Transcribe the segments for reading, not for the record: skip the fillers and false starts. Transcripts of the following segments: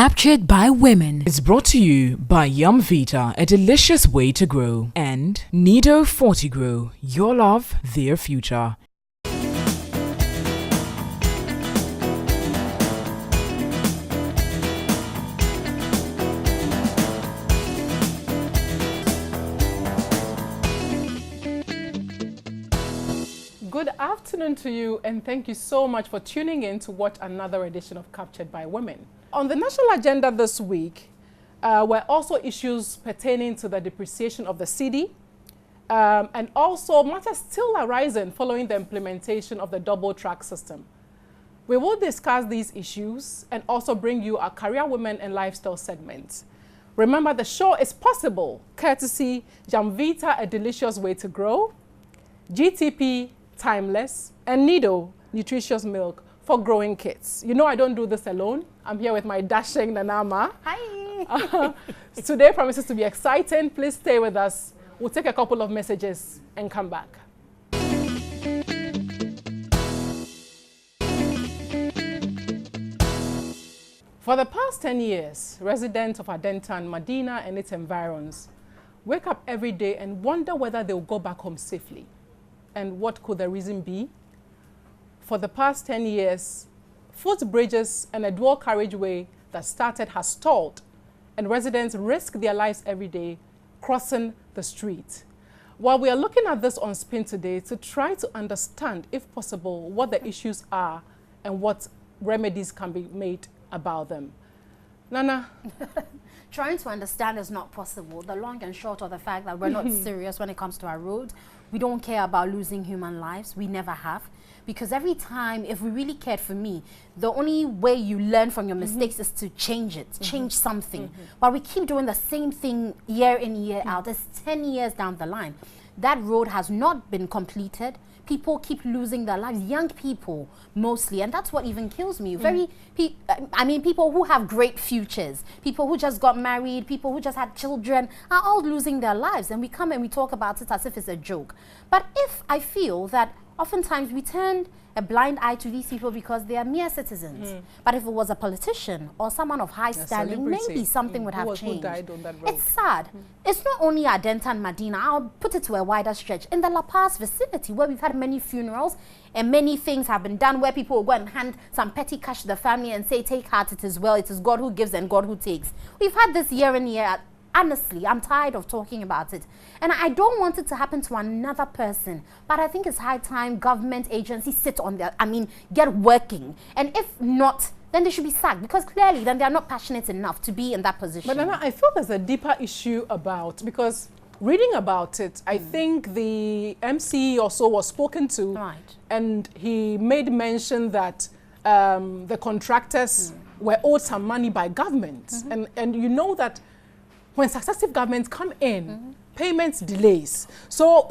Captured by Women is brought to you by Yum Vita, a delicious way to grow, and Nido Fortigrow, your love, their future. Good afternoon to you, and thank you so much for tuning in to watch another edition of Captured by Women. On the national agenda this week were also issues pertaining to the depreciation of the CEDI and also matters still arising following the implementation of the double track system. We will discuss these issues and also bring you our Career Women and Lifestyle segment. Remember, the show is possible courtesy Yum Vita, a delicious way to grow, GTP, Timeless, and Nido, nutritious milk for growing kids. You know I don't do this alone. I'm here with my dashing Nanama. Hi. Today promises to be exciting. Please stay with us. We'll take a couple of messages and come back. For the past 10 years, residents of Adentan, Medina, and its environs wake up every day and wonder whether they'll go back home safely. And what could the reason be? For the past 10 years, footbridges and a dual carriageway that started has stalled, and residents risk their lives every day crossing the street. While we are looking at this on Spin today to try to understand, if possible, what the issues are and what remedies can be made about them. Nana? Trying to understand is not possible. The long and short of the fact that we're not serious when it comes to our roads. We don't care about losing human lives. We never have. Because every time, if we really cared, for me, the only way you learn from your mistakes is to change it, change something. But we keep doing the same thing year in, year out. It's 10 years down the line. That road has not been completed. People keep losing their lives, young people mostly, and that's what even kills me. People who have great futures, people who just got married, people who just had children are all losing their lives, and we come and we talk about it as if it's a joke. But if I feel that oftentimes we turn a blind eye to these people because they are mere citizens. But if it was a politician or someone of high standing, maybe something would have changed. Who died on that road? It's sad. It's not only Adentan and Medina. I'll put it to a wider stretch. In the La Paz vicinity, where we've had many funerals and many things have been done, where people will go and hand some petty cash to the family and say, take heart, it is well, it is God who gives and God who takes. We've had this year in year out. Honestly, I'm tired of talking about it. And I don't want it to happen to another person. But I think it's high time government agencies sit on their, get working. And if not, then they should be sacked. Because clearly, then they are not passionate enough to be in that position. But Nana, I feel there's a deeper issue about, because reading about it, I think the MC also was spoken to. Right. And he made mention that the contractors were owed some money by government. And you know that when successive governments come in, payments delays. So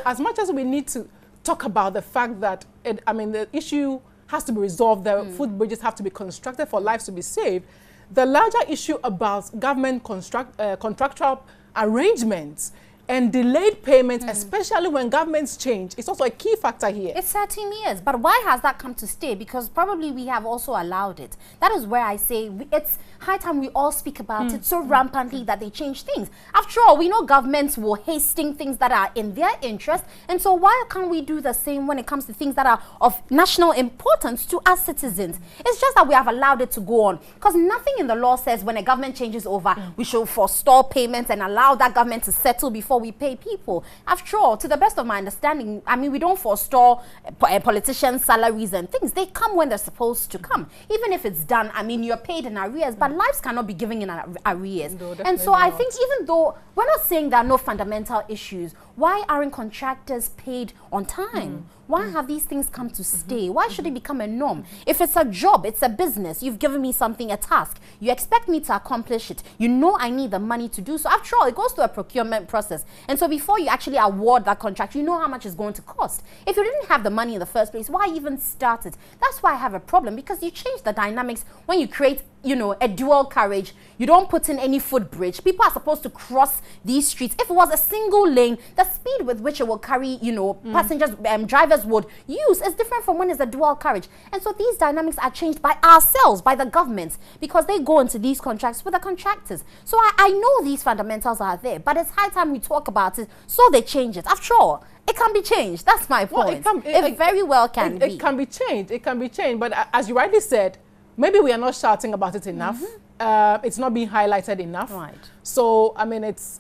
as much as we need to talk about the fact that the issue has to be resolved, the footbridges have to be constructed for lives to be saved, the larger issue about government contractual arrangements and delayed payments, especially when governments change, it's also a key factor here. It's 13 years, but why has that come to stay? Because probably we have also allowed it. That is where I say it's high time we all speak about it so rampantly that they change things. After all, we know governments will hasten things that are in their interest, and so why can't we do the same when it comes to things that are of national importance to us citizens? It's just that we have allowed it to go on, because nothing in the law says when a government changes over, we should forestall payments and allow that government to settle before we pay people. After all, to the best of my understanding, we don't forestall politicians' salaries and things. They come when they're supposed to come. Even if it's done, you're paid in arrears, but lives cannot be given in arrears. No, and so I think even though we're not saying there are no fundamental issues, why aren't contractors paid on time? Why have these things come to stay? Why should it become a norm? If it's a job, it's a business, you've given me something, a task, you expect me to accomplish it. You know I need the money to do so. After all, it goes through a procurement process. And so before you actually award that contract, you know how much it's going to cost. If you didn't have the money in the first place, why even start it? That's why I have a problem, because you change the dynamics when you create you know, a dual carriage. You don't put in any footbridge. People are supposed to cross these streets. If it was a single lane, the speed with which it will carry, you know, passengers, drivers would use is different from when it's a dual carriage. And so these dynamics are changed by ourselves, by the governments, because they go into these contracts with the contractors. So I know these fundamentals are there, but it's high time we talk about it so they change it. After all, it can be changed. That's my point. Well, it very well can be. It can be changed. It can be changed. But as you rightly said, maybe we are not shouting about it enough. It's not being highlighted enough. Right. So, I mean, it's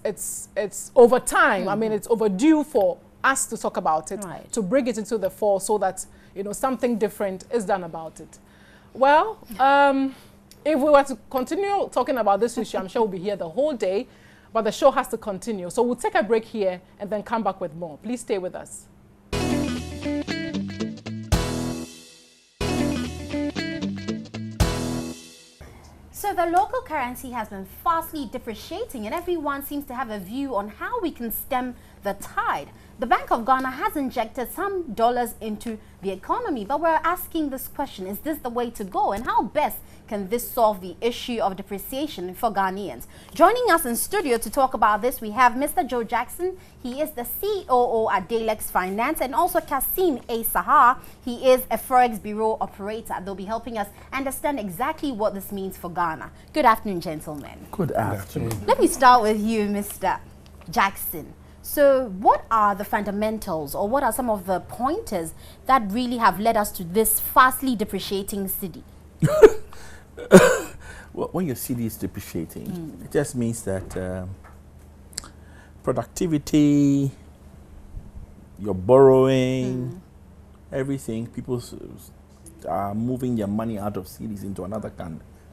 over time. I mean, it's overdue for us to talk about it, to bring it into the fore so that, you know, something different is done about it. Well, if we were to continue talking about this issue, I'm sure we'll be here the whole day, but the show has to continue. So we'll take a break here and then come back with more. Please stay with us. So the local currency has been fastly depreciating, and everyone seems to have a view on how we can stem the tide. The Bank of Ghana has injected some dollars into the economy, but we're asking this question: is this the way to go, and how best can this solve the issue of depreciation for Ghanaians? Joining us in studio to talk about this, we have Mr. Joe Jackson. He is the COO at Dalex Finance, and also Kassim A. Sahar. He is a Forex Bureau operator. They'll be helping us understand exactly what this means for Ghana. Good afternoon, gentlemen. Good afternoon. Let me start with you, Mr. Jackson. So what are the fundamentals, or what are some of the pointers that really have led us to this fastly depreciating cedi? Well, when your cedi is depreciating, it just means that productivity, your borrowing, everything, people are moving their money out of cedis into another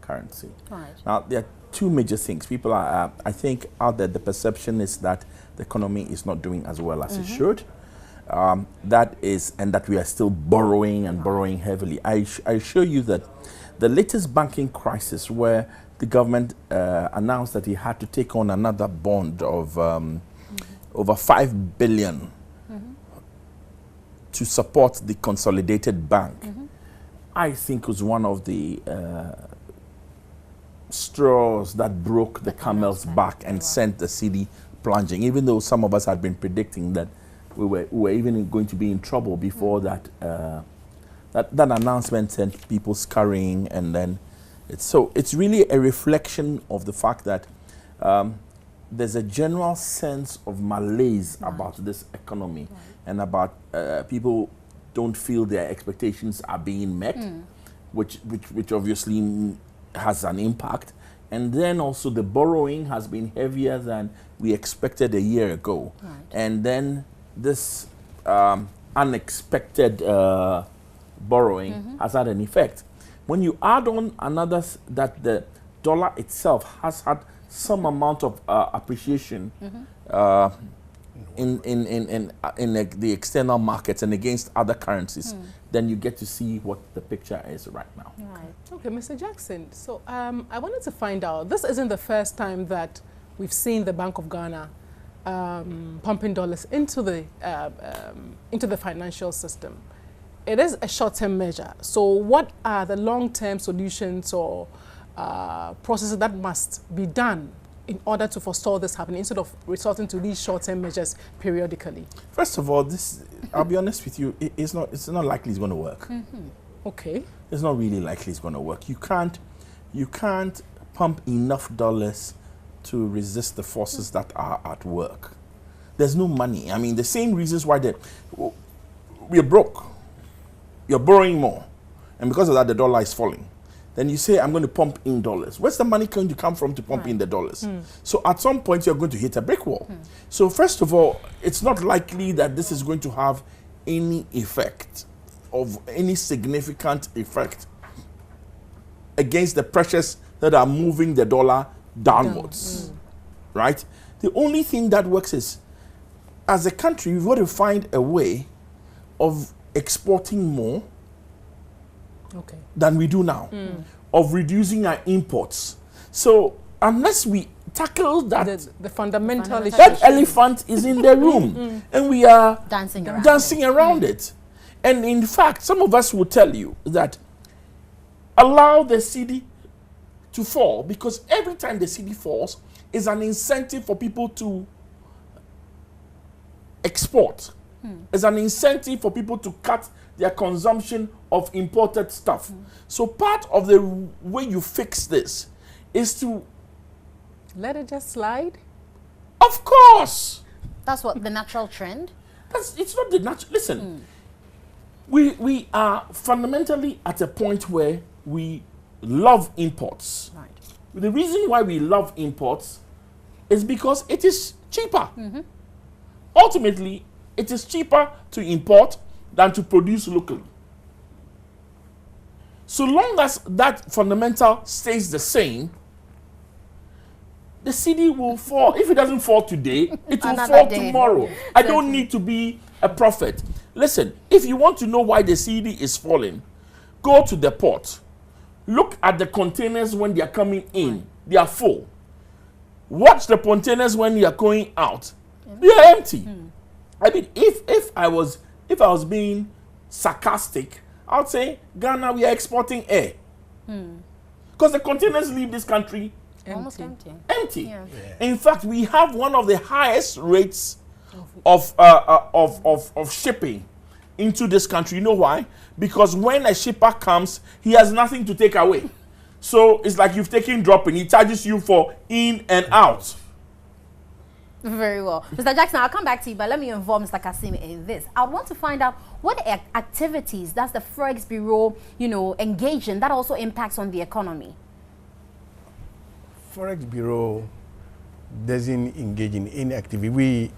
currency. Right. Now, there are two major things. People are, I think, out there, the perception is that the economy is not doing as well as it should. That is, and that we are still borrowing and borrowing heavily. I assure you that the latest banking crisis, where the government announced that he had to take on another bond of over 5 billion to support the consolidated bank, I think was one of the straws that broke the camel's back and sent the cedi plunging, even though some of us had been predicting that we were even going to be in trouble before that that announcement sent people scurrying. And then it's really a reflection of the fact that there's a general sense of malaise about this economy, and about people don't feel their expectations are being met, which obviously has an impact. And then also the borrowing has been heavier than we expected a year ago. And then this unexpected borrowing has had an effect. When you add on another, that the dollar itself has had some amount of appreciation in the external markets and against other currencies, then you get to see what the picture is right now. Okay, Mr. Jackson, so I wanted to find out, this isn't the first time that we've seen the Bank of Ghana pumping dollars into the financial system. It is a short-term measure. So what are the long-term solutions or processes that must be done in order to forestall this happening, instead of resorting to these short-term measures periodically? First of all, this, I'll be honest with you, it's not likely it's going to work. Okay. It's not really likely it's going to work. You can't pump enough dollars to resist the forces that are at work. There's no money. I mean, the same reasons why we're broke. You're borrowing more, and because of that, the dollar is falling. Then you say, I'm going to pump in dollars. Where's the money going to come from to pump in the dollars? So at some point, you're going to hit a brick wall. So first of all, it's not likely that this is going to have any effect, of any significant effect, against the pressures that are moving the dollar downwards, right? The only thing that works is, as a country, we've got to find a way of exporting more than we do now, of reducing our imports. So unless we tackle that, the fundamental issue, that elephant is in the room, and we are dancing around it. And in fact, some of us will tell you that allow the cedi to fall, because every time the cedi falls is an incentive for people to export. It's an incentive for people to cut their consumption of imported stuff. So part of the way you fix this is to Let it just slide? Of course. That's what the natural trend. It's not the natural. Listen, we are fundamentally at a point where we love imports. Right. The reason why we love imports is because it is cheaper. Ultimately, it is cheaper to import than to produce locally. So long as that fundamental stays the same, the cedi will fall. If it doesn't fall today, it will fall tomorrow. I don't need to be a prophet. Listen, if you want to know why the cedi is falling, go to the port. Look at the containers when they are coming in. They are full. Watch the containers when they are going out. They are empty. I mean, if I was being sarcastic, I would say, Ghana, we are exporting air. Because the containers leave this country Almost empty. empty. Yeah. In fact, we have one of the highest rates of shipping into this country. You know why? Because when a shipper comes, he has nothing to take away. So it's like you've taken drop-in. He charges you for in and out. Very well. Mr. Jackson, I'll come back to you, but let me involve Mr. Kasim in this. I would want to find out what activities does the Forex Bureau, engage in that also impacts on the economy? Forex Bureau doesn't engage in any activity.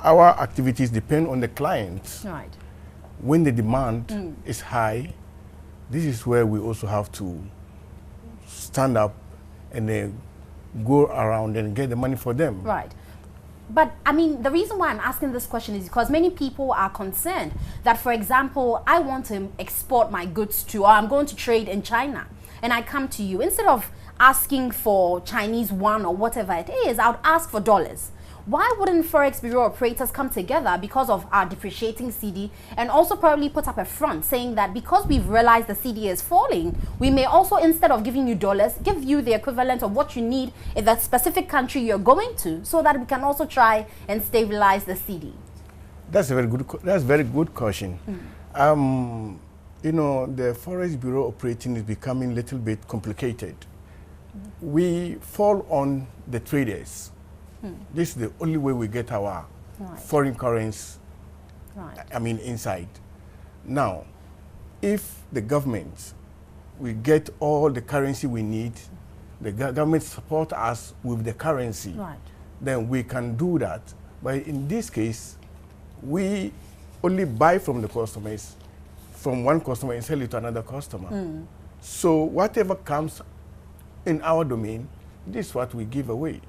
Our activities depend on the clients. Right. When the demand is high, this is where we also have to stand up and go around and get the money for them. Right. But, I mean, the reason why I'm asking this question is because many people are concerned that, for example, I want to export my goods to, or I'm going to trade in China, and I come to you. Instead of asking for Chinese yuan or whatever it is, I would ask for dollars. Why wouldn't Forex Bureau operators come together because of our depreciating cedi and also probably put up a front saying that because we've realized the cedi is falling, we may also, instead of giving you dollars, give you the equivalent of what you need in that specific country you're going to, so that we can also try and stabilize the cedi? That's a very good question. The Forex Bureau operating is becoming a little bit complicated. We fall on the traders. This is the only way we get our foreign currency, inside. Now, if the government, we get all the currency we need, the government support us with the currency, then we can do that. But in this case, we only buy from the customers, from one customer and sell it to another customer. So whatever comes in our domain, this is what we give away.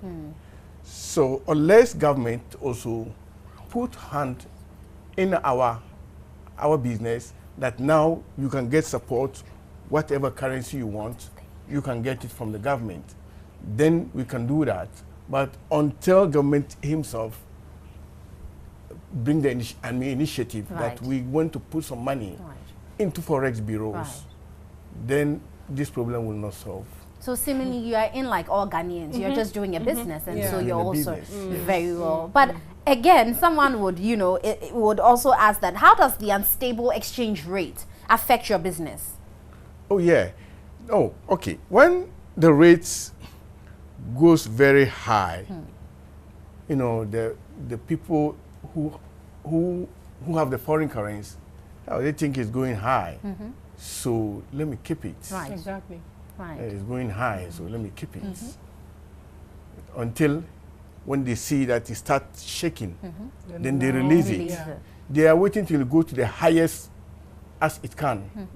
So unless government also put hand in our business, that now you can get support, whatever currency you want, you can get it from the government. Then we can do that. But until government himself bring the initiative that we want to put some money into Forex bureaus, then this problem will not solve. So seemingly you are in like all Ghanaians, you're just doing a business, and so you're also very well. But again, someone would, it would also ask that, how does the unstable exchange rate affect your business? Oh yeah. Oh, okay. When the rates goes very high, the people who have the foreign currency, they think it's going high. So let me keep it. Right. Exactly. It's going high, so let me keep it. Until when they see that it starts shaking, then they release it. They are waiting till it go to the highest as it can.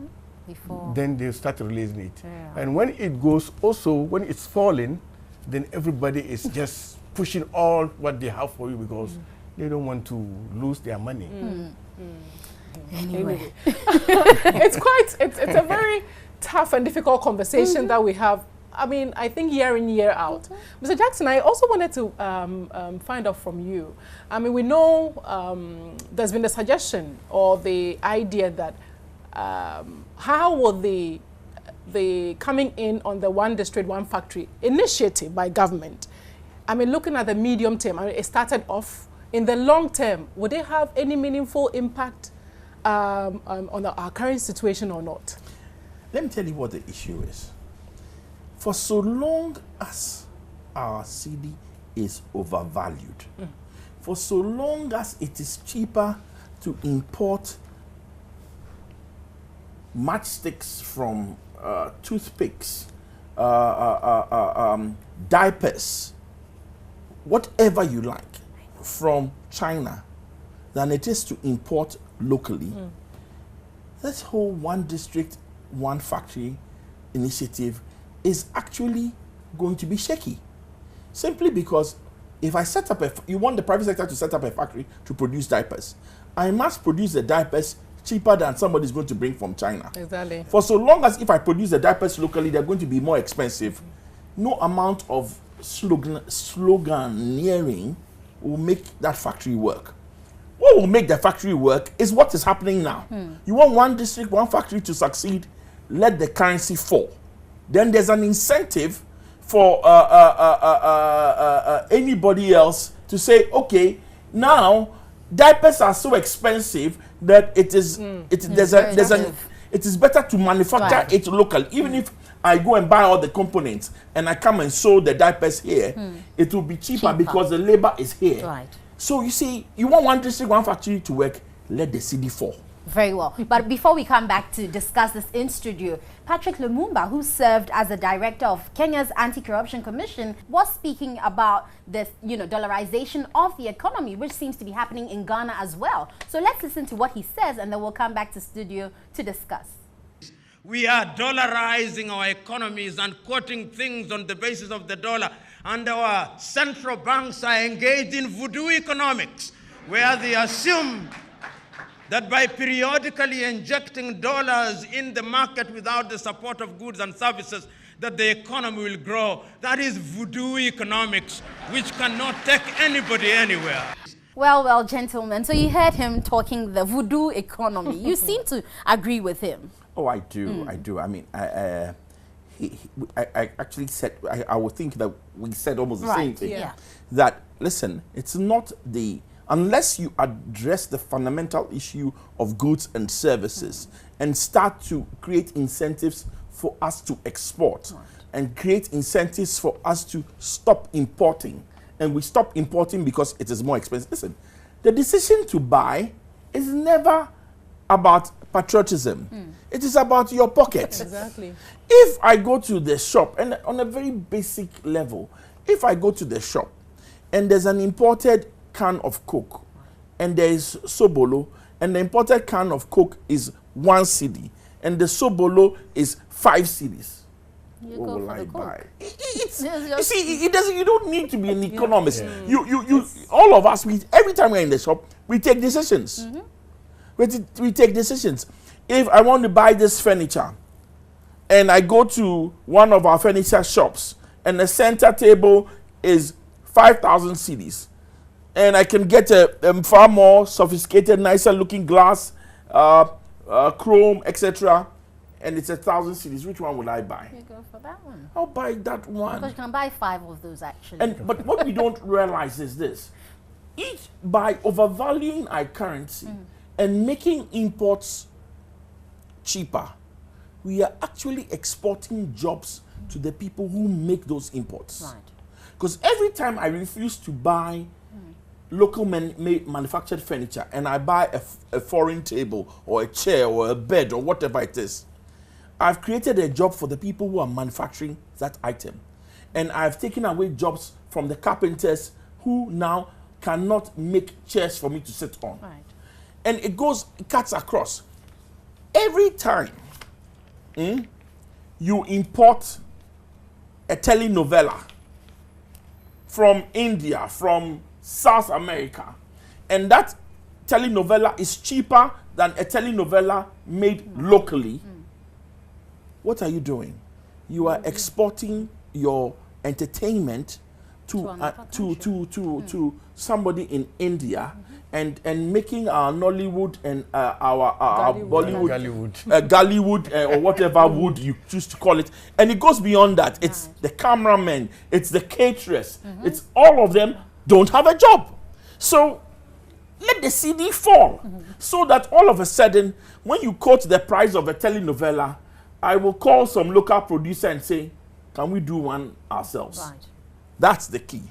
Then they start releasing it. And when it goes, also when it's falling, then everybody is just pushing all what they have for you because they don't want to lose their money. Anyway. It's a very tough and difficult conversation that we have, I think year in, year out. Mr. Jackson, I also wanted to find out from you. We know there's been the suggestion or the idea that how will the the coming in on the one district, one factory initiative by government, I mean, looking at the medium term, I mean, it started off. In the long term, would they have any meaningful impact on our current situation or not? Let me tell you what the issue is. For so long as our CEDI is overvalued, for so long as it is cheaper to import matchsticks from toothpicks, diapers, whatever you like, from China than it is to import locally, this whole one district, one factory initiative is actually going to be shaky. Simply because if I set up you want the private sector to set up a factory to produce diapers, I must produce the diapers cheaper than somebody's going to bring from China. Exactly. For so long as if I produce the diapers locally, they're going to be more expensive. No amount of sloganeering will make that factory work. What will make the factory work is what is happening now. You want one district, one factory to succeed, let the currency fall. Then there's an incentive for anybody else to say, okay, now diapers are so expensive that it is it is better to manufacture it locally. Even if I go and buy all the components and I come and sew the diapers here, it will be cheaper because the labor is here. Right. So you see, you want one district, one factory to work, let the CEDI fall. Very well. But before we come back to discuss this in studio, Patrick Lumumba, who served as the director of Kenya's Anti-Corruption Commission, was speaking about this, dollarization of the economy, which seems to be happening in Ghana as well. So let's listen to what he says, and then we'll come back to studio to discuss. We are dollarizing our economies and quoting things on the basis of the dollar. And our central banks are engaged in voodoo economics, where they assume that by periodically injecting dollars in the market without the support of goods and services, that the economy will grow. That is voodoo economics, which cannot take anybody anywhere. Well, gentlemen, so you heard him talking the voodoo economy. You seem to agree with him. Oh, I do. I do. I mean, I actually said, I would think that we said almost the same thing. Yeah. That, listen, it's not unless you address the fundamental issue of goods and services and start to create incentives for us to export and create incentives for us to stop importing. And we stop importing because it is more expensive. Listen, the decision to buy is never about patriotism. It is about your pocket. Exactly. If I go to the shop, and on a very basic level, if I go to the shop and there's an imported can of Coke and there is Sobolo, and the imported can of Coke is 1 cedi and the Sobolo is 5 cedis, what will I buy? You see, you don't need to be an economist. All of us, every time we're in the shop, we take decisions. We take decisions. If I want to buy this furniture and I go to one of our furniture shops and the center table is 5,000 cedis, and I can get a far more sophisticated, nicer looking glass, chrome, etc., and it's 1,000 cedis, which one would I buy? You go for that one. I'll buy that one. Because you can buy 5 of those, actually. But what we don't realize is this. By overvaluing our currency and making imports cheaper, we are actually exporting jobs to the people who make those imports. Right. Because every time I refuse to buy local manufactured furniture and I buy a foreign table or a chair or a bed or whatever it is, I've created a job for the people who are manufacturing that item. And I've taken away jobs from the carpenters who now cannot make chairs for me to sit on. Right. And it cuts across. Every time you import a telenovela from India, from South America, and that telenovela is cheaper than a telenovela made locally, what are you doing? You are exporting your entertainment to somebody in India and making our Nollywood and our Bollywood, Gollywood or whatever wood you choose to call it, and it goes beyond that. It's the cameramen, it's the caterers, it's all of them don't have a job. So let the CD fall, so that all of a sudden, when you quote the price of a telenovela, I will call some local producer and say, can we do one ourselves? Right. That's the key.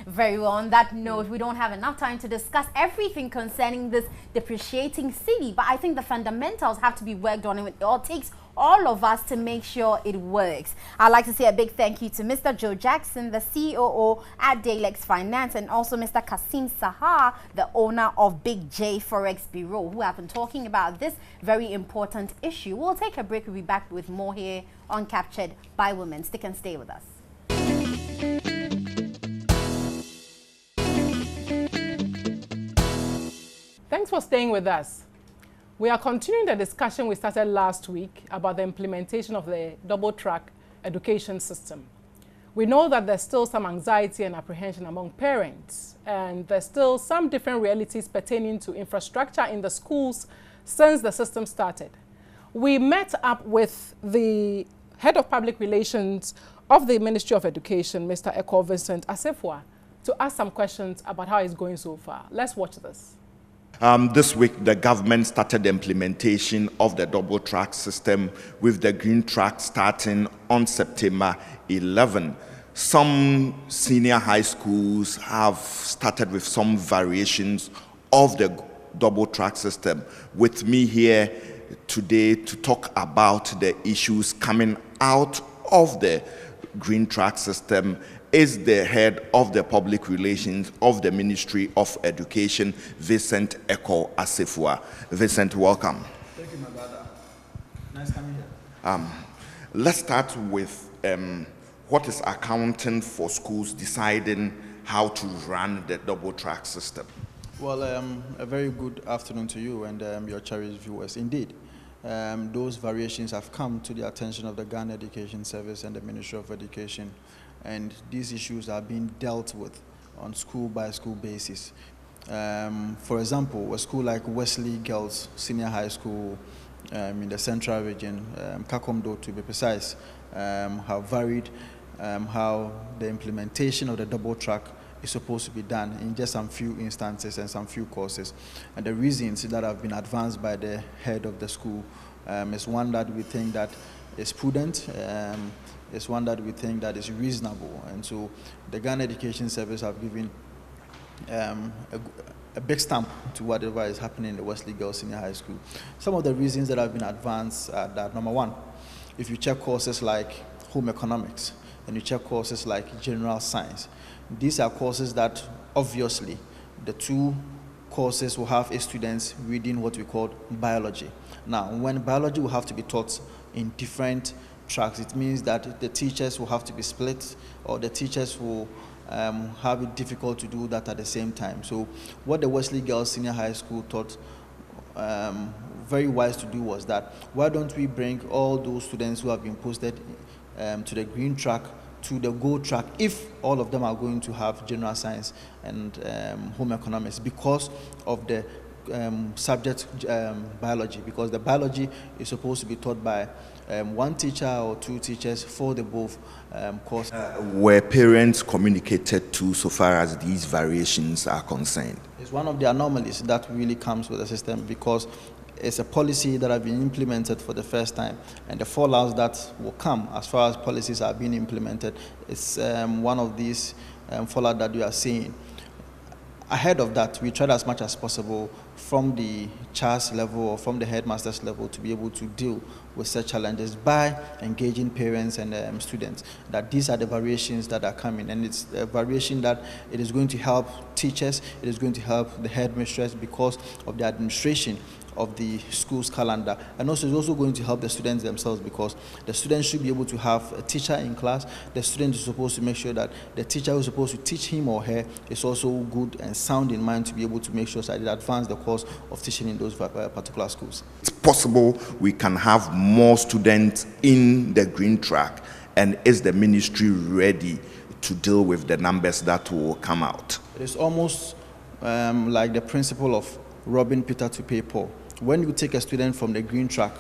Very well. On that note, we don't have enough time to discuss everything concerning this depreciating city, but I think the fundamentals have to be worked on, and it all takes all of us to make sure it works. I'd like to say a big thank you to Mr. Joe Jackson, the COO at Dalex Finance, and also Mr. Kasim Sahar, the owner of Big J Forex Bureau, who have been talking about this very important issue. We'll take a break. We'll be back with more here on Captured by Women. Stick and stay with us. Thanks for staying with us. We are continuing the discussion we started last week about the implementation of the double-track education system. We know that there's still some anxiety and apprehension among parents, and there's still some different realities pertaining to infrastructure in the schools since the system started. We met up with the head of public relations of the Ministry of Education, Mr. EKOW VINCENT, ASSAFUA, to ask some questions about how it's going so far. Let's watch this. This week, the government started the implementation of the double-track system, with the green track starting on September 11. Some senior high schools have started with some variations of the double-track system. With me here today to talk about the issues coming out of the green track system is the head of the public relations of the Ministry of Education, Vincent EKOW ASSAFUA. Vincent, welcome. Thank you, my brother. Nice coming here. Let's start with what is accounting for schools deciding how to run the double-track system. Well, a very good afternoon to you and your cherished viewers. Indeed, those variations have come to the attention of the Ghana Education Service and the Ministry of Education, and these issues are being dealt with on school-by-school basis. For example, a school like Wesley Girls Senior High School in the Central Region, Kakomdo to be precise, have varied how the implementation of the double track is supposed to be done in just some few instances and some few courses. And the reasons that have been advanced by the head of the school is one that we think that is prudent, is one that we think that is reasonable. And so the Ghana Education Service have given a big stamp to whatever is happening in the Wesley Girls Senior High School. Some of the reasons that have been advanced are that, number one, if you check courses like home economics and you check courses like general science, these are courses that obviously the two courses will have students reading what we call biology. Now, when biology will have to be taught in different tracks, it means that the teachers will have to be split, or the teachers will have it difficult to do that at the same time. So what the Wesley Girls Senior High School thought very wise to do was that, why don't we bring all those students who have been posted to the green track to the gold track, if all of them are going to have general science and home economics, because of the subject biology, because the biology is supposed to be taught by one teacher or two teachers for the both courses. Were parents communicated to so far as these variations are concerned? It's one of the anomalies that really comes with the system, because it's a policy that has been implemented for the first time, and the fallouts that will come as far as policies are being implemented is one of these fallout that we are seeing. Ahead of that, we tried as much as possible from the CHAS level or from the headmaster's level to be able to deal with such challenges by engaging parents and students, that these are the variations that are coming, and it's a variation that it is going to help teachers, it is going to help the headmistress because of the administration of the school's calendar, and also it's also going to help the students themselves, because the students should be able to have a teacher in class. The student is supposed to make sure that the teacher who is supposed to teach him or her is also good and sound in mind to be able to make sure that it advance the course of teaching in those particular schools. It's possible we can have more students in the green track And is the ministry ready to deal with the numbers that will come out? It's almost like the principle of robbing Peter to pay Paul. When you take a student from the green track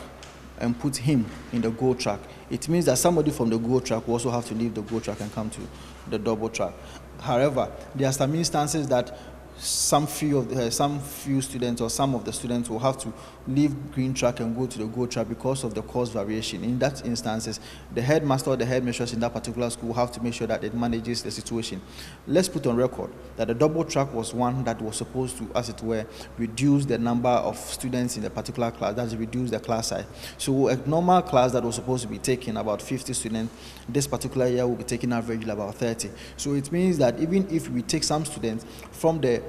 and put him in the gold track, it means that somebody from the gold track will also have to leave the gold track and come to the double track. However, there are some instances that some few students or some of the students will have to leave green track and go to the gold track because of the cost variation. In that instances, the headmaster or the headmistress in that particular school will have to make sure that it manages the situation. Let's put on record that the double track was one that was supposed to, as it were, reduce the number of students in a particular class, that's reduce the class size. So a normal class that was supposed to be taking about 50 students, this particular year will be taking averagely about 30. So it means that even if we take some students from the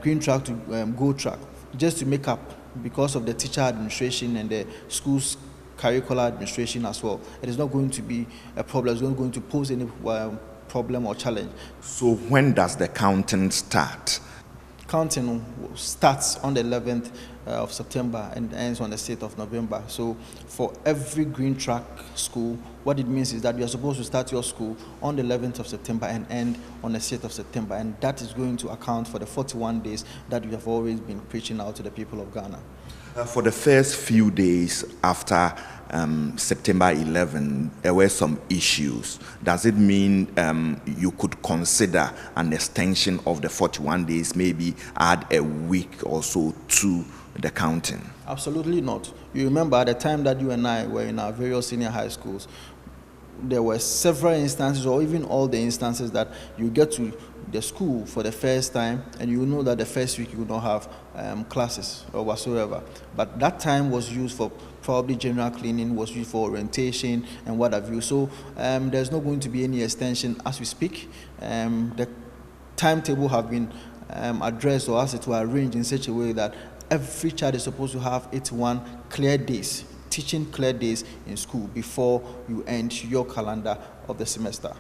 green track to gold track, just to make up because of the teacher administration and the school's curricular administration as well, it is not going to be a problem. It's not going to pose any problem or challenge. So when does the counting start? Counting starts on the 11th of September and ends on the 6th of November. So for every green track school, what it means is that you are supposed to start your school on the 11th of September and end on the 6th of September. And that is going to account for the 41 days that we have always been preaching out to the people of Ghana. For the first few days after September 11, there were some issues. Does it mean you could consider an extension of the 41 days, maybe add a week or so to the counting? Absolutely not. You remember at the time that you and I were in our various senior high schools, there were several instances, or even all the instances, that you get to the school for the first time and you know that the first week you would not have classes or whatsoever. But that time was used for probably general cleaning, was used for orientation and what have you. So there's not going to be any extension as we speak. The timetable have been addressed, or as it were arranged in such a way that every child is supposed to have 81 clear days, teaching clear days in school before you end your calendar of the semester.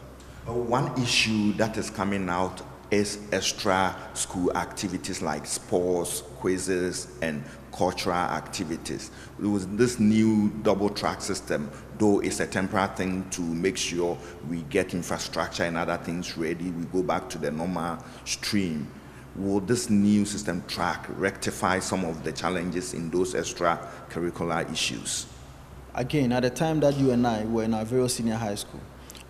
One issue that is coming out is extra school activities like sports, quizzes, and cultural activities. With this new double track system, though it's a temporary thing to make sure we get infrastructure and other things ready, we go back to the normal stream. Will this new system track rectify some of the challenges in those extracurricular issues? Again, at the time that you and I were in our various senior high school,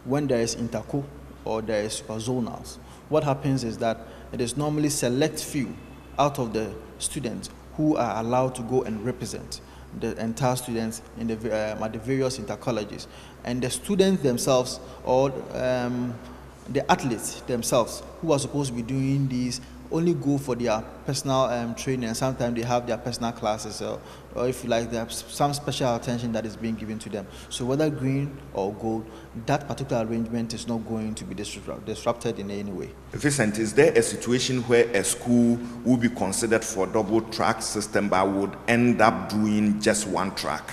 when there is interco or there is superzonals, what happens is that it is normally select few out of the students who are allowed to go and represent the entire students in the, at the various intercolleges. And the students themselves, or the athletes themselves who are supposed to be doing these, only go for their personal training, and sometimes they have their personal classes, or if you like, they have some special attention that is being given to them. So whether green or gold, that particular arrangement is not going to be disrupted in any way. Vincent, is there a situation where a school will be considered for double track system but would end up doing just one track?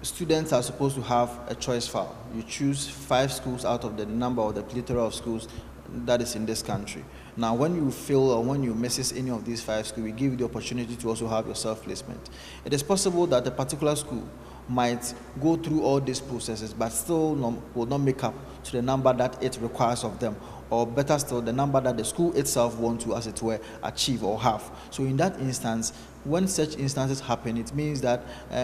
Students are supposed to have a choice file. You choose 5 schools out of the number or the plethora of schools that is in this country. Now, when you fail or when you miss any of these 5 schools, we give you the opportunity to also have your self-placement. It is possible that a particular school might go through all these processes, but still will not make up to the number that it requires of them, or better still, the number that the school itself wants to, as it were, achieve or have. So in that instance, when such instances happen, it means that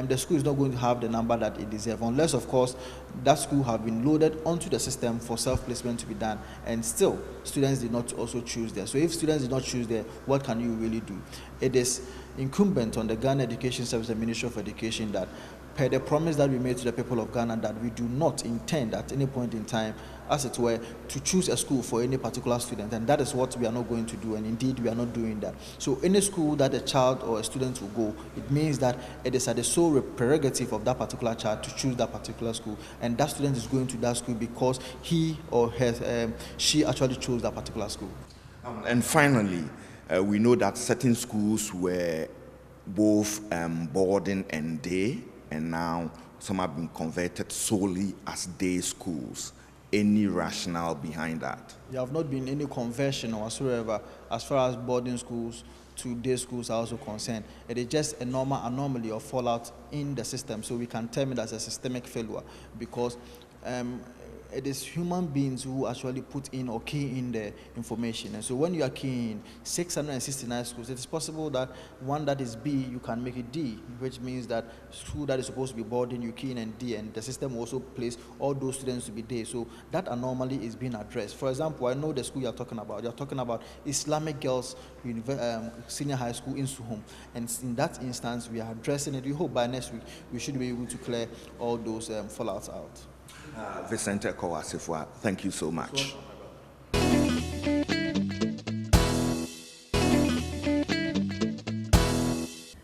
the school is not going to have the number that it deserves, unless, of course, that school have been loaded onto the system for self-placement to be done, and still, students did not also choose there. So if students did not choose there, what can you really do? It is incumbent on the Ghana Education Service and Ministry of Education that, per the promise that we made to the people of Ghana, that we do not intend at any point in time, as it were, to choose a school for any particular student, and that is what we are not going to do, and indeed we are not doing that. So any school that a child or a student will go, it means that it is at the sole prerogative of that particular child to choose that particular school, and that student is going to that school because he or she actually chose that particular school. And finally, we know that certain schools were both boarding and day, and now some have been converted solely as day schools. Any rationale behind that? There have not been any conversion whatsoever as far as boarding schools to day schools are also concerned. It is just a normal anomaly or fallout in the system, so we can term it as a systemic failure, because it is human beings who actually put in or key in the information. And so when you are keying in 669 schools, it is possible that one that is B, you can make it D, which means that school that is supposed to be boarding, you key in and D, and the system also plays all those students to be D. So that anomaly is being addressed. For example, I know the school you're talking about. You're talking about Islamic Girls Senior High School in Suhum. And in that instance, we are addressing it. We hope by next week, we should be able to clear all those fallouts out. VINCENT EKOW ASSAFUA, thank you so much.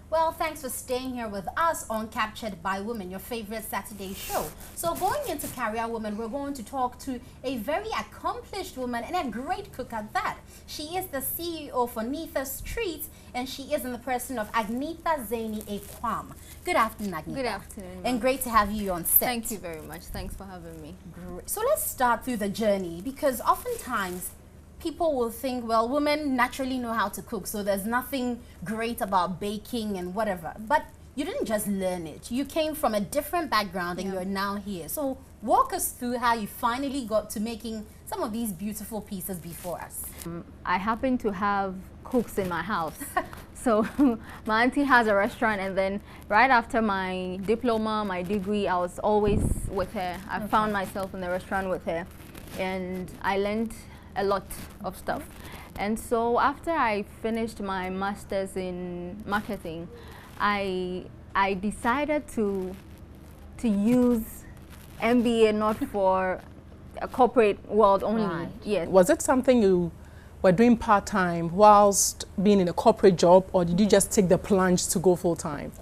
Well, thanks for staying here with us on Captured by Women, your favorite Saturday show. So going into Career Woman, we're going to talk to a very accomplished woman and a great cook at that. She is the CEO for Nitha's Treats, and she is in the person of Agnetha ZEINI EKOW. Good afternoon, Agnetha. Good afternoon. And great to have you on set. Thank you very much. Thanks for having me. Great. So let's start through the journey, because oftentimes people will think, well, women naturally know how to cook, so there's nothing great about baking and whatever. But you didn't just learn it. You came from a different background and you're now here. So walk us through how you finally got to making some of these beautiful pieces before us. I happen to have cooks in my house. So my auntie has a restaurant, and then right after my diploma, my degree, I was always with her. I found myself in the restaurant with her, and I learned a lot of stuff. And so after I finished my master's in marketing, I decided to use MBA not for a corporate world only. Right. Yes. Was it something you were doing part-time whilst being in a corporate job, or did you just take the plunge to go full-time?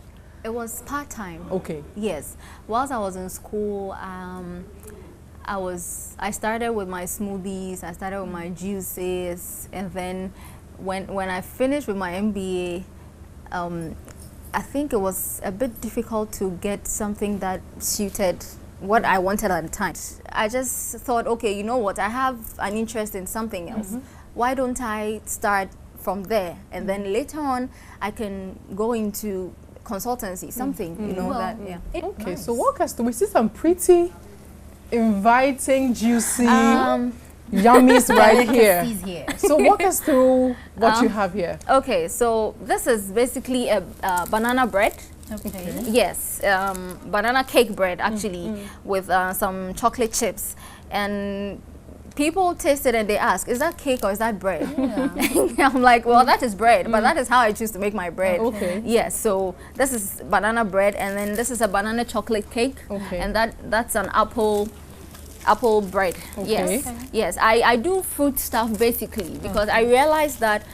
It was part-time. Okay. Yes. Whilst I was in school, I started with my smoothies, I started with my juices, and then when I finished with my MBA, I think it was a bit difficult to get something that suited what I wanted at the time. I just thought, okay, you know what, I have an interest in something else. Why don't I start from there? And then later on, I can go into consultancy, something, you know, that, yeah. Okay, so walk us through. We see some pretty inviting, juicy yummies right here. So walk us through what you have here. Okay, so this is basically a banana bread. Okay. Yes, banana cake bread actually, with some chocolate chips. And people taste it and they ask, is that cake or is that bread? Yeah. I'm like, well, that is bread, but that is how I choose to make my bread. Okay. Yes, so this is banana bread, and then this is a banana chocolate cake. Okay. And that's an apple bread. Okay. Yes. Yes, I do fruit stuff basically because I realized that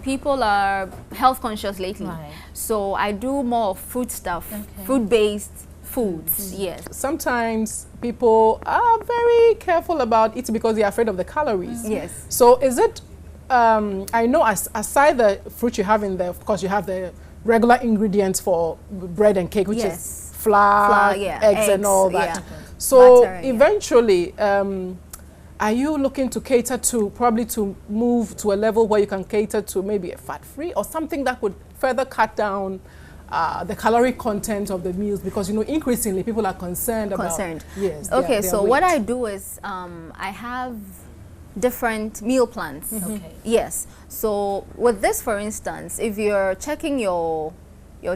people are health conscious lately. Right. So I do more of fruit stuff, fruit-based foods. Yes. Sometimes people are very careful about eating because they're afraid of the calories. Yes. So is it, I know aside the fruit you have in there, of course you have the regular ingredients for bread and cake, which is flour, eggs and all that. Yeah. So butter, eventually, are you looking to cater to, probably to move to a level where you can cater to maybe a fat-free or something that would further cut down the calorie content of the meals? Because, you know, increasingly people are concerned about... Yes. Okay, their so weight. what I do is I have different meal plans. Okay. Yes. So with this, for instance, if you're checking your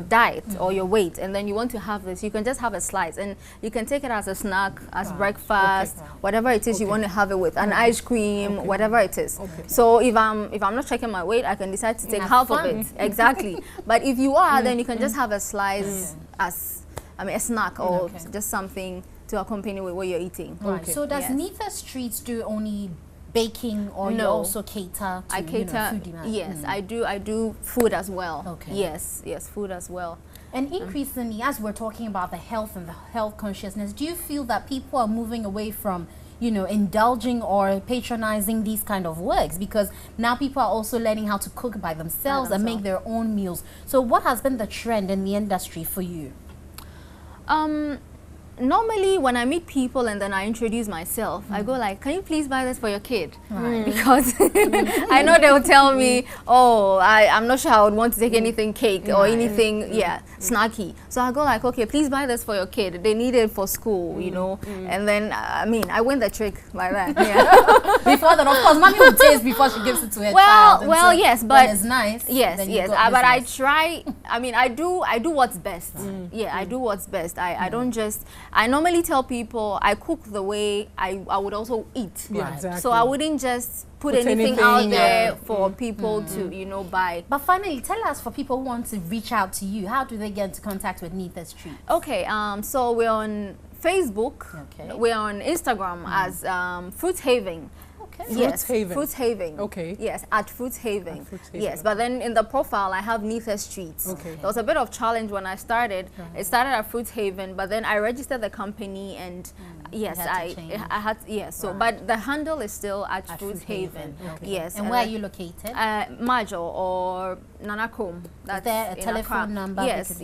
diet or your weight, and then you want to have this, you can just have a slice, and you can take it as a snack, as breakfast, whatever it is you want to have it with, an ice cream, whatever it is. So if I'm not checking my weight, I can decide to take half of it. Exactly. But if you are, then you can just have a slice as, I mean, a snack or just something to accompany with what you're eating. Right. So does Nitha's Treats do only baking, or you also cater to I cater, food demand? Yes, I do food as well. Okay. Yes, food as well. And increasingly, as we're talking about the health and the health consciousness, do you feel that people are moving away from, you know, indulging or patronizing these kind of works? Because now people are also learning how to cook by themselves and make their own meals. So what has been the trend in the industry for you? Normally, when I meet people and then I introduce myself, I go like, can you please buy this for your kid? Because I know they'll tell me, oh, I'm not sure I would want to take anything cake or anything, snacky. So I go like, okay, please buy this for your kid. They need it for school, you know. And then, I mean, I win the trick by that. Before that, of course, mommy will taste before she gives it to her child. Well, yes, but it's nice. Yes, but I try. I mean, I do what's best. I do what's best. I don't just. I normally tell people I cook the way I would also eat. Exactly. So I wouldn't just put anything out there for people to, you know, buy. But finally, tell us, for people who want to reach out to you, how do they get into contact with Neatha's Treats? Okay, so we're on Facebook. Okay. We're on Instagram as Fruit Haven. Yes, Fruit Haven. Okay. Yes, at Fruit Haven. Yes, but then in the profile I have Neatha's Treats. Okay. There was a bit of challenge when I started. It started at Fruit Haven, but then I registered the company and yes, I had so but the handle is still at Fruit Haven. Okay. Yes. And where are you located? Majo or Nanakom. Is there a telephone number? Yes.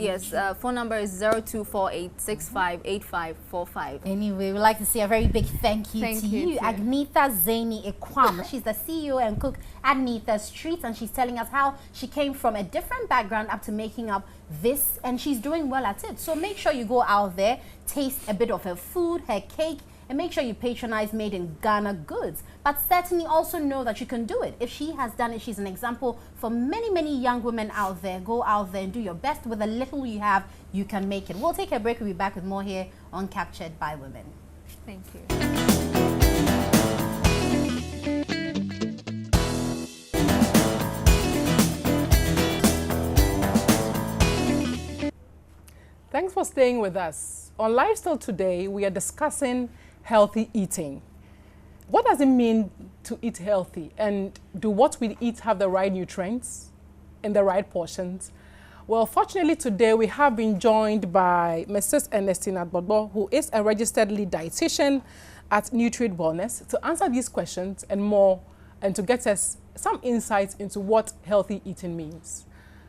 Phone number is 0248658545. Anyway, we'd like to say a very big thank you to you, Agnetha ZEINI EKOW. She's the CEO and cook at Neatha's Treats, and she's telling us how she came from a different background up to making up this, and she's doing well at it. So make sure you go out there, taste a bit of her food, her cake, and make sure you patronize Made in Ghana goods. But certainly also know that you can do it. If she has done it, she's an example for many, many young women out there. Go out there and do your best. With the little you have, you can make it. We'll take a break. We'll be back with more here on Captured by Women. Thank you. Thanks for staying with us. On Lifestyle today, we are discussing healthy eating. What does it mean to eat healthy? And do what we eat have the right nutrients in the right portions? Well, fortunately today we have been joined by Mrs. Ernestina Bobo, who is a registered lead dietitian at Nutrient Wellness, to answer these questions and more, and to get us some insights into what healthy eating means.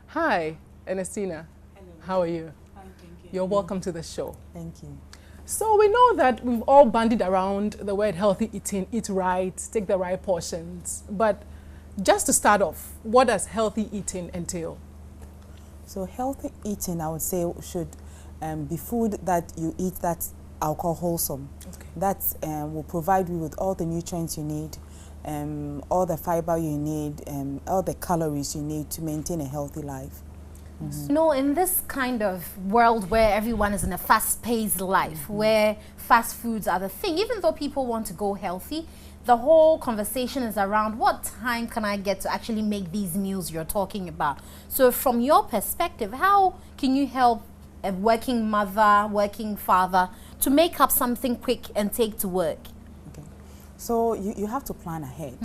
Hi, Ernestina. Hello. How are you? Fine, thank you. You're welcome to the show. Thank you. So we know that we've all bandied around the word healthy eating, eat right, take the right portions. But just to start off, what does healthy eating entail? So healthy eating, I would say, should be food that you eat that's alcohol wholesome. Okay. That will provide you with all the nutrients you need, all the fiber you need, all the calories you need to maintain a healthy life. You know, in this kind of world where everyone is in a fast-paced life, where fast foods are the thing, even though people want to go healthy, the whole conversation is around what time can I get to actually make these meals you're talking about. So from your perspective, how can you help a working mother, working father to make up something quick and take to work? Okay. So you have to plan ahead.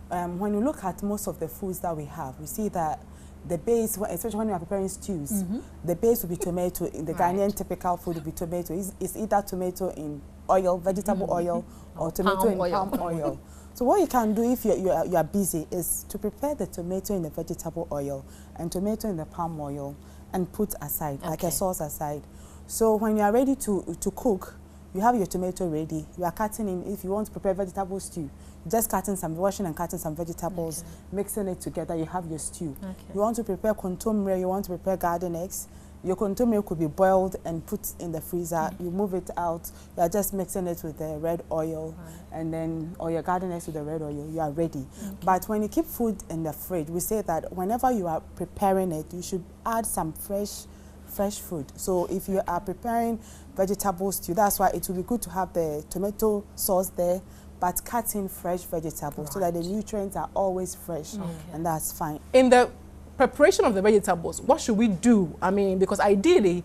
When you look at most of the foods that we have, we see that the base, especially when we are preparing stews, the base will be tomato. In the Ghanaian typical food will be tomato. It's either tomato in oil, vegetable oil, or tomato in palm oil. So what you can do if you are busy is to prepare the tomato in the vegetable oil and tomato in the palm oil and put aside, like a sauce aside. So when you are ready to cook, you have your tomato ready. You are cutting in, if you want to prepare vegetable stew, just washing and cutting some vegetables, mixing it together, you have your stew. You want to prepare contomere, you want to prepare garden eggs. Your contomere could be boiled and put in the freezer. You move it out, you are just mixing it with the red oil, and then, or your garden eggs with the red oil, you are ready. But when you keep food in the fridge, we say that whenever you are preparing it, you should add some fresh food. So if you are preparing vegetable stew, that's why it will be good to have the tomato sauce there, but cut in fresh vegetables so that the nutrients are always fresh, and that's fine. In the preparation of the vegetables, what should we do? I mean, because ideally,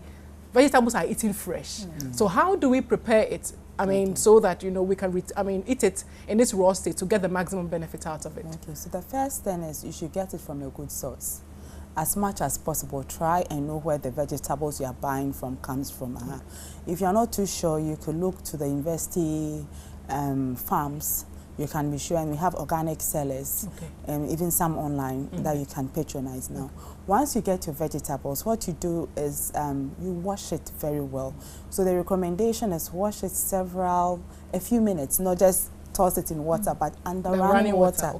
vegetables are eaten fresh. So how do we prepare it? I mean, so that, you know, we can eat it in its raw state to get the maximum benefit out of it. Okay, so the first thing is you should get it from a good source. As much as possible, try and know where the vegetables you are buying from comes from. If you're not too sure, you could look to the university farms you can be sure, and we have organic sellers, even some online that you can patronize now. Once you get your vegetables, what you do is you wash it very well. So the recommendation is wash it a few minutes, not just toss it in water, but under running water.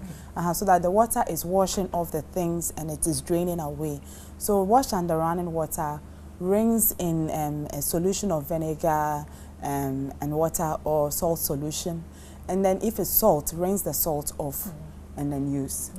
So that the water is washing off the things and it is draining away. So wash under running water, rinse in a solution of vinegar and water or salt solution. And then if it's salt, rinse the salt off and then use.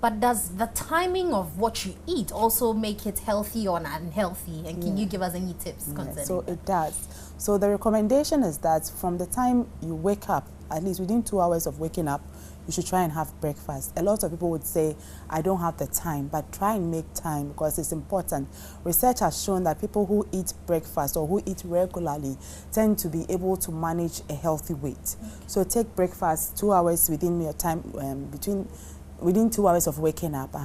But does the timing of what you eat also make it healthy or unhealthy? And can you give us any tips concerning So that? it does. So the recommendation is that from the time you wake up, at least within 2 hours of waking up, you should try and have breakfast. A lot of people would say, I don't have the time, but try and make time because it's important. Research has shown that people who eat breakfast or who eat regularly tend to be able to manage a healthy weight. So take breakfast 2 hours within your time, within 2 hours of waking up.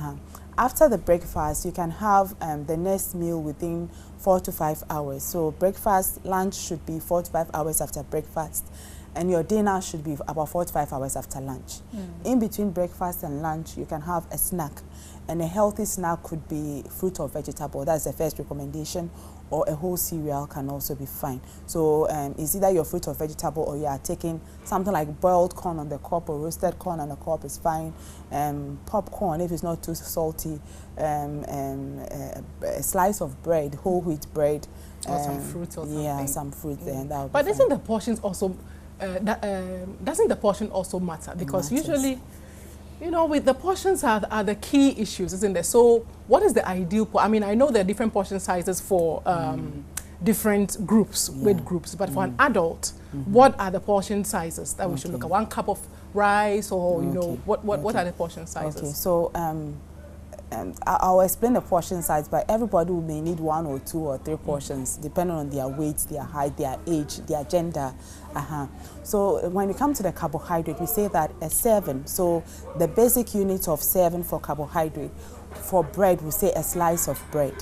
After the breakfast, you can have the next meal within 4 to 5 hours. So breakfast, lunch should be 4 to 5 hours after breakfast. And your dinner should be about 4 to 5 hours after lunch. In between breakfast and lunch, you can have a snack. And a healthy snack could be fruit or vegetable. That's the first recommendation. Or a whole cereal can also be fine. So it's either your fruit or vegetable, or you are taking something like boiled corn on the cob or roasted corn on the cob is fine. Popcorn, if it's not too salty. A slice of bread, whole wheat bread. Or some fruit or something. Yeah, some fruit there. And that would but be isn't fine. the portions also... doesn't the portion also matter? Because usually, you know, with the portions are the key issues, isn't there? So what is the ideal I mean, I know there are different portion sizes for different groups, weight groups, but for an adult, what are the portion sizes that we should look at? 1 cup of rice, or, you know, what are the portion sizes? Okay, so I'll explain the portion size, but everybody may need 1 or 2 or 3 portions, depending on their weight, their height, their age, their gender. So when we come to the carbohydrate, we say that a serving, so the basic unit of serving for carbohydrate, for bread, we say a slice of bread.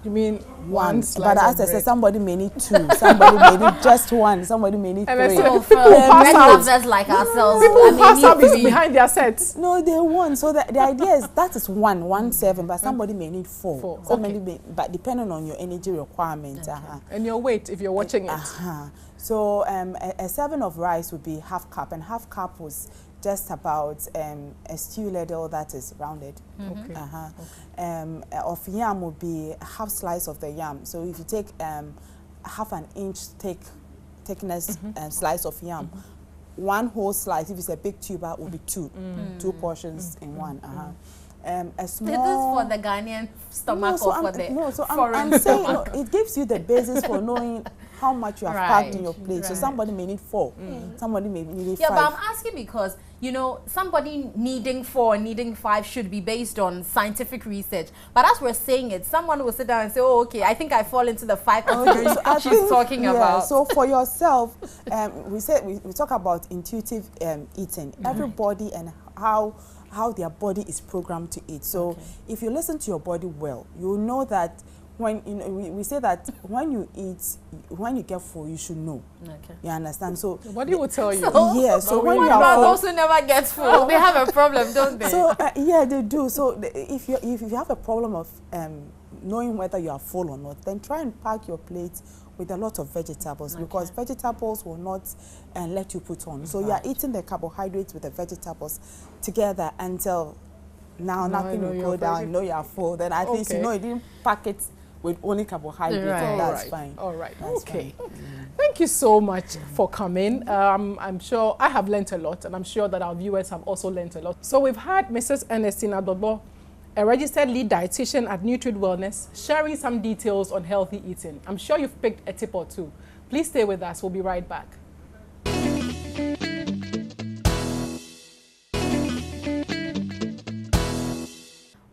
You mean 1 slice But as of I said, bread? somebody may need 2, somebody may need just 1, somebody may need 3. So for bread lovers like ourselves, People pass out behind their sets. No, they won't. So the idea is that is one serving, but somebody may need 4. Somebody may, but depending on your energy requirement. And your weight, if you're watching it. So a serving of rice would be ½ cup, and ½ cup was just about a stew ladle that is rounded. Of yam would be a half slice of the yam. So if you take half an inch thickness slice of yam, 1 whole slice, if it's a big tuber, would be 2 portions in one. A small. This is for the Ghanaian stomach or for the foreign I'm saying stomach? it gives you the basis for knowing how much you have packed in your plate. So somebody may need 4, somebody may need 5. Yeah, but I'm asking because, you know, somebody needing 4, needing 5 should be based on scientific research. But as we're saying it, someone will sit down and say, oh, okay, I think I fall into the 5 categories she's talking about. So for yourself, we talk about intuitive eating. Everybody and how their body is programmed to eat. So if you listen to your body well, you'll know that when we say that when you eat, when you get full, you should know. You understand? So what do you tell you? So when you are full, also never gets full. They have a problem, don't they? So yeah, they do. So if you have a problem of knowing whether you are full or not, then try and pack your plate with a lot of vegetables, because vegetables will not let you put on. So you are eating the carbohydrates with the vegetables together until now nothing will go down. You know you are full. Then at least you know you didn't pack it with only carbohydrates, and that's fine. All right. That's okay. fine. Thank you so much for coming. I'm sure I have learnt a lot, and I'm sure that our viewers have also learnt a lot. So we've had Mrs. Ernestina Dodo, a registered lead dietitian at Nutrid Wellness, sharing some details on healthy eating. I'm sure you've picked a tip or two. Please stay with us. We'll be right back.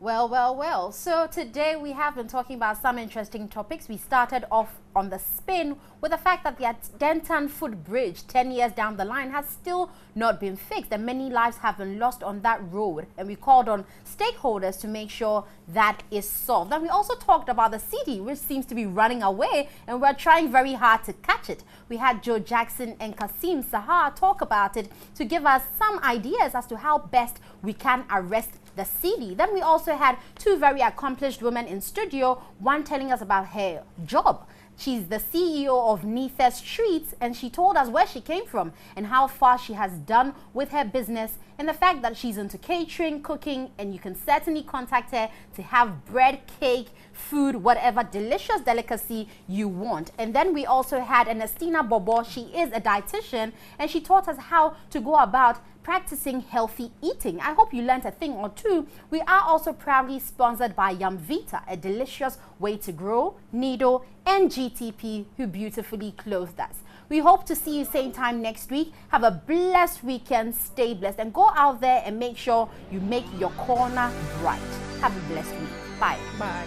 Well, well, well. So today we have been talking about some interesting topics. We started off on the spin with the fact that the Denton footbridge 10 years down the line has still not been fixed, and many lives have been lost on that road, and we called on stakeholders to make sure that is solved. Then we also talked about the CEDI, which seems to be running away, and we're trying very hard to catch it. We had Joe Jackson and Kasim Sahar talk about it to give us some ideas as to how best we can arrest the CEDI. Then we also had two very accomplished women in studio, one telling us about her job. She's the CEO of Neather Streets, and she told us where she came from and how far she has done with her business, and the fact that she's into catering, cooking, and you can certainly contact her to have bread, cake, food, whatever delicious delicacy you want. And then we also had Ernestina Bobo. She is a dietitian, and she taught us how to go about practicing healthy eating. I hope you learned a thing or two. We are also proudly sponsored by Yumvita, a delicious way to grow, Nido, and GTP, who beautifully clothed us. We hope to see you same time next week. Have a blessed weekend, stay blessed, and go out there and make sure you make your corner bright. Have a blessed week. Bye. Bye.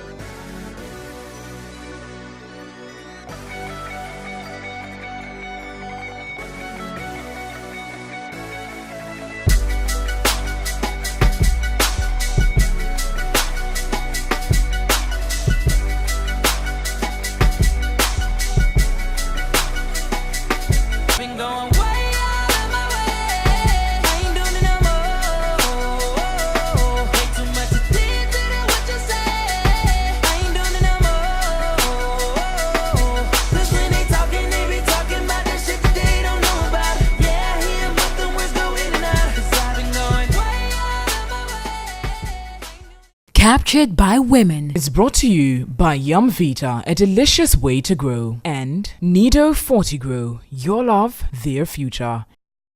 Captured by Women is brought to you by Yumvita, a delicious way to grow, and Nido 40 Grow, your love, their future.